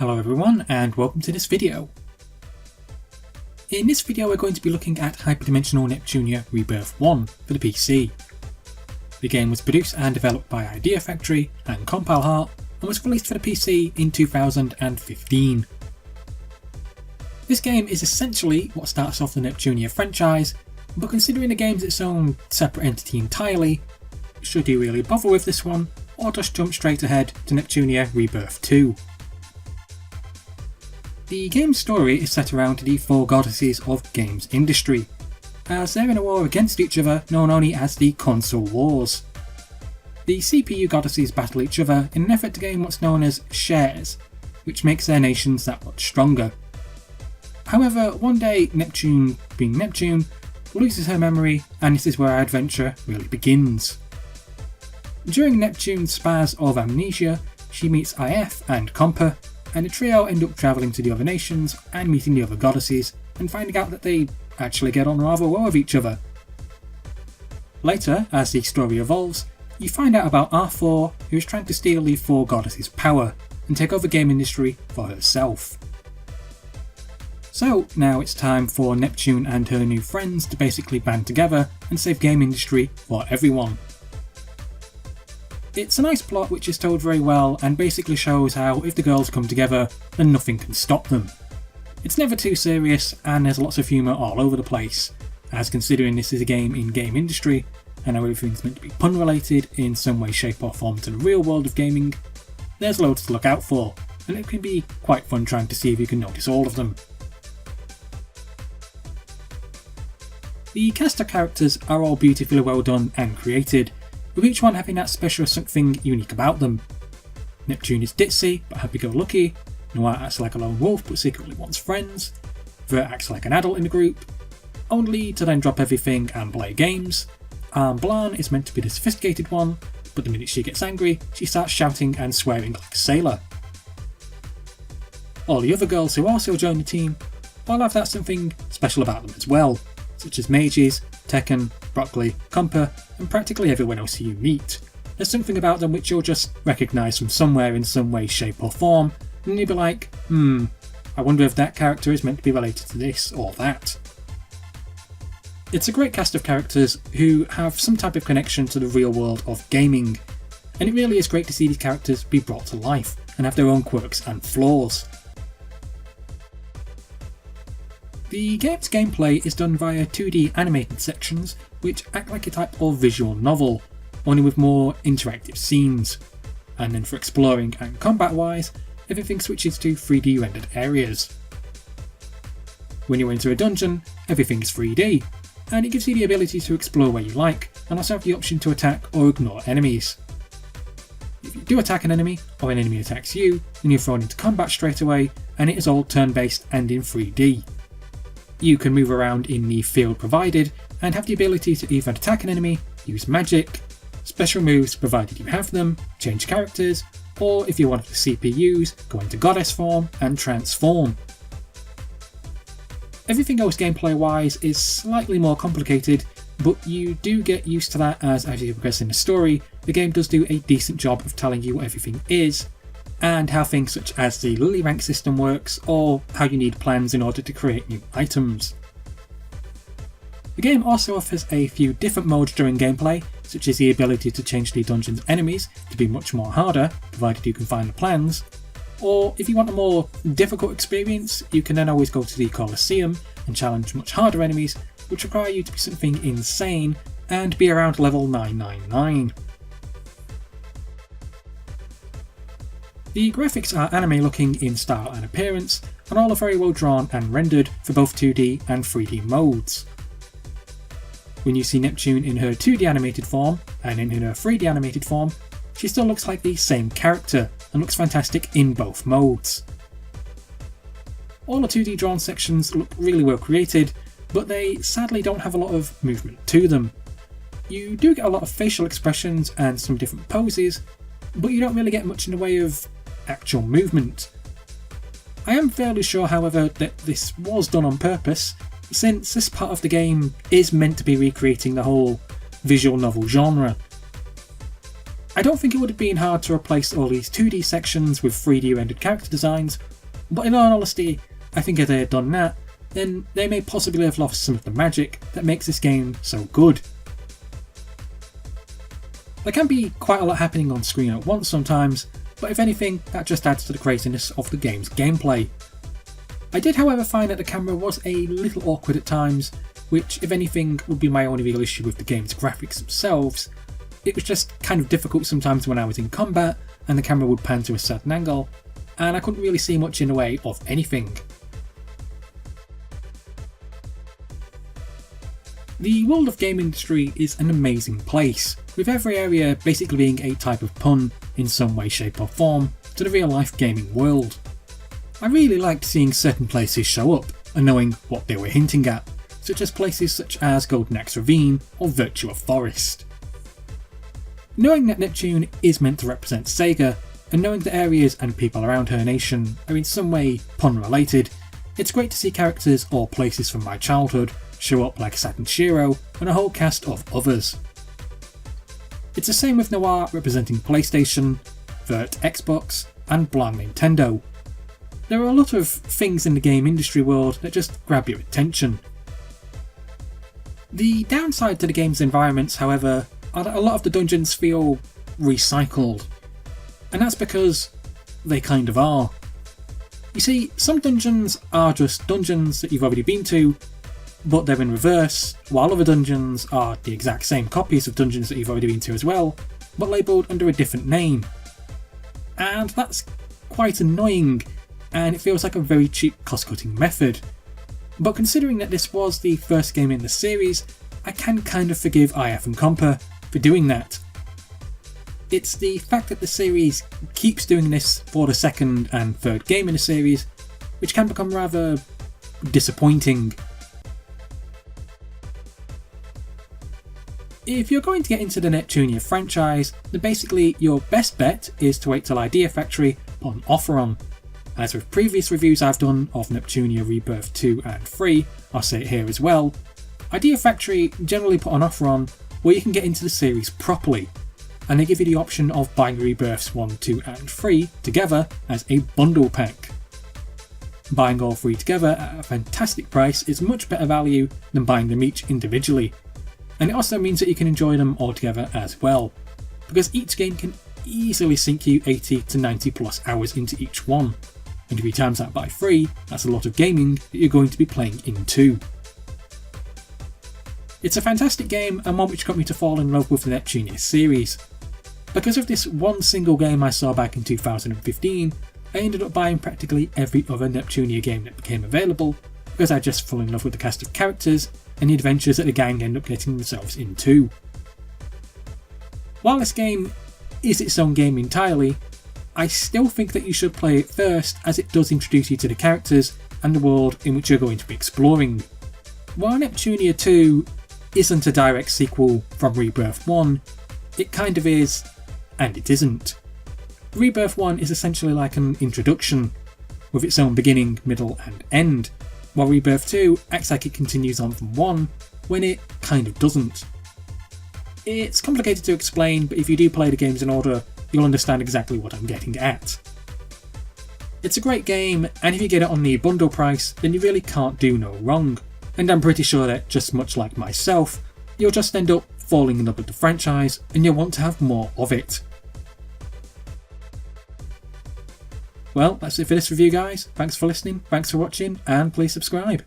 Hello everyone and welcome to this video. In this video we're going to be looking at Hyperdimension Neptunia Rebirth 1 for the PC. The game was produced and developed by Idea Factory and Compile Heart and was released for the PC in 2015. This game is essentially what starts off the Neptunia franchise, but considering the game's its own separate entity entirely, should you really bother with this one or just jump straight ahead to Neptunia Rebirth 2? The game's story is set around the four goddesses of games industry, as they're in a war against each other known only as the Console Wars. The CPU goddesses battle each other in an effort to gain what's known as shares, which makes their nations that much stronger. However, one day Neptune, being Neptune, loses her memory, and this is where our adventure really begins. During Neptune's spaz of amnesia, she meets IF and Compa, and the trio end up travelling to the other nations and meeting the other goddesses and finding out that they actually get on rather well with each other. Later, as the story evolves, you find out about R4, who is trying to steal the four goddesses' power and take over game industry for herself. So now it's time for Neptune and her new friends to basically band together and save game industry for everyone. It's a nice plot which is told very well and basically shows how if the girls come together then nothing can stop them. It's never too serious and there's lots of humour all over the place, as considering this is a game in game industry and how everything's meant to be pun related in some way, shape or form to the real world of gaming, there's loads to look out for, and it can be quite fun trying to see if you can notice all of them. The cast of characters are all beautifully well done and created, with each one having that special something unique about them. Neptune is ditzy but happy-go-lucky, Noir acts like a lone wolf but secretly wants friends, Vert acts like an adult in the group, only to then drop everything and play games. Blanc is meant to be the sophisticated one, but the minute she gets angry, she starts shouting and swearing like a sailor. All the other girls who also join the team all have that something special about them as well, such as mages, Tekken, Broccoli, Compa, and practically everyone else you meet. There's something about them which you'll just recognise from somewhere in some way, shape or form, and you'll be like, I wonder if that character is meant to be related to this or that. It's a great cast of characters who have some type of connection to the real world of gaming, and it really is great to see these characters be brought to life and have their own quirks and flaws. The game's gameplay is done via 2D animated sections which act like a type of visual novel, only with more interactive scenes, and then for exploring and combat wise, everything switches to 3D rendered areas. When you enter a dungeon, everything is 3D, and it gives you the ability to explore where you like, and also have the option to attack or ignore enemies. If you do attack an enemy, or an enemy attacks you, then you're thrown into combat straight away, and it is all turn based and in 3D. You can move around in the field provided and have the ability to either attack an enemy, use magic, special moves provided you have them, change characters, or if you're one of the CPUs, go into goddess form and transform. Everything else gameplay wise is slightly more complicated, but you do get used to that as you progress in the story, the game does do a decent job of telling you what everything is, and how things such as the Lily rank system works, or how you need plans in order to create new items. The game also offers a few different modes during gameplay, such as the ability to change the dungeon's enemies to be much more harder, provided you can find the plans, or if you want a more difficult experience, you can then always go to the Colosseum and challenge much harder enemies, which require you to be something insane and be around level 999. The graphics are anime looking in style and appearance, and all are very well drawn and rendered for both 2D and 3D modes. When you see Neptune in her 2D animated form, and in her 3D animated form, she still looks like the same character, and looks fantastic in both modes. All the 2D drawn sections look really well created, but they sadly don't have a lot of movement to them. You do get a lot of facial expressions and some different poses, but you don't really get much in the way of actual movement. I am fairly sure, however, that this was done on purpose, since this part of the game is meant to be recreating the whole visual novel genre. I don't think it would have been hard to replace all these 2D sections with 3D rendered character designs, but in all honesty, I think if they had done that, then they may possibly have lost some of the magic that makes this game so good. There can be quite a lot happening on screen at once sometimes, but if anything, that just adds to the craziness of the game's gameplay. I did however find that the camera was a little awkward at times, which if anything would be my only real issue with the game's graphics themselves. It was just kind of difficult sometimes when I was in combat and the camera would pan to a certain angle, and I couldn't really see much in the way of anything. The world of game industry is an amazing place, with every area basically being a type of pun in some way, shape or form to the real life gaming world. I really liked seeing certain places show up and knowing what they were hinting at, such as places such as Golden Axe Ravine or Virtua Forest. Knowing that Neptune is meant to represent Sega, and knowing the areas and people around her nation are in some way pun related, it's great to see characters or places from my childhood show up like Saturn Shiro and a whole cast of others. It's the same with Noir representing PlayStation, Vert Xbox and Blanc Nintendo. There are a lot of things in the game industry world that just grab your attention. The downside to the game's environments, however, are that a lot of the dungeons feel recycled, and that's because they kind of are. You see, some dungeons are just dungeons that you've already been to, but they're in reverse, while other dungeons are the exact same copies of dungeons that you've already been to as well, but labelled under a different name. And that's quite annoying, and it feels like a very cheap cost-cutting method. But considering that this was the first game in the series, I can kind of forgive IF and Compa for doing that. It's the fact that the series keeps doing this for the second and third game in the series, which can become rather disappointing. If you're going to get into the Neptunia franchise, then basically your best bet is to wait till Idea Factory put an offer on. As with previous reviews I've done of Neptunia Rebirth 2 and 3, I'll say it here as well, Idea Factory generally put an offer on where you can get into the series properly, and they give you the option of buying Rebirths 1, 2 and 3 together as a bundle pack. Buying all three together at a fantastic price is much better value than buying them each individually, and it also means that you can enjoy them all together as well, because each game can easily sink you 80 to 90 plus hours into each one, and if you times that by 3, that's a lot of gaming that you're going to be playing in 2. It's a fantastic game and one which got me to fall in love with the Neptunia series. Because of this one single game I saw back in 2015, I ended up buying practically every other Neptunia game that became available, because I just fell in love with the cast of characters and the adventures that the gang end up getting themselves into. While this game is its own game entirely, I still think that you should play it first, as it does introduce you to the characters and the world in which you're going to be exploring. While Neptunia 2 isn't a direct sequel from Rebirth 1, it kind of is, and it isn't. Rebirth 1 is essentially like an introduction, with its own beginning, middle and end, while Rebirth 2 acts like it continues on from 1, when it kind of doesn't. It's complicated to explain, but if you do play the games in order, you'll understand exactly what I'm getting at. It's a great game, and if you get it on the bundle price, then you really can't do no wrong, and I'm pretty sure that, just much like myself, you'll just end up falling in love with the franchise, and you'll want to have more of it. Well, that's it for this review guys, thanks for listening, thanks for watching, and please subscribe.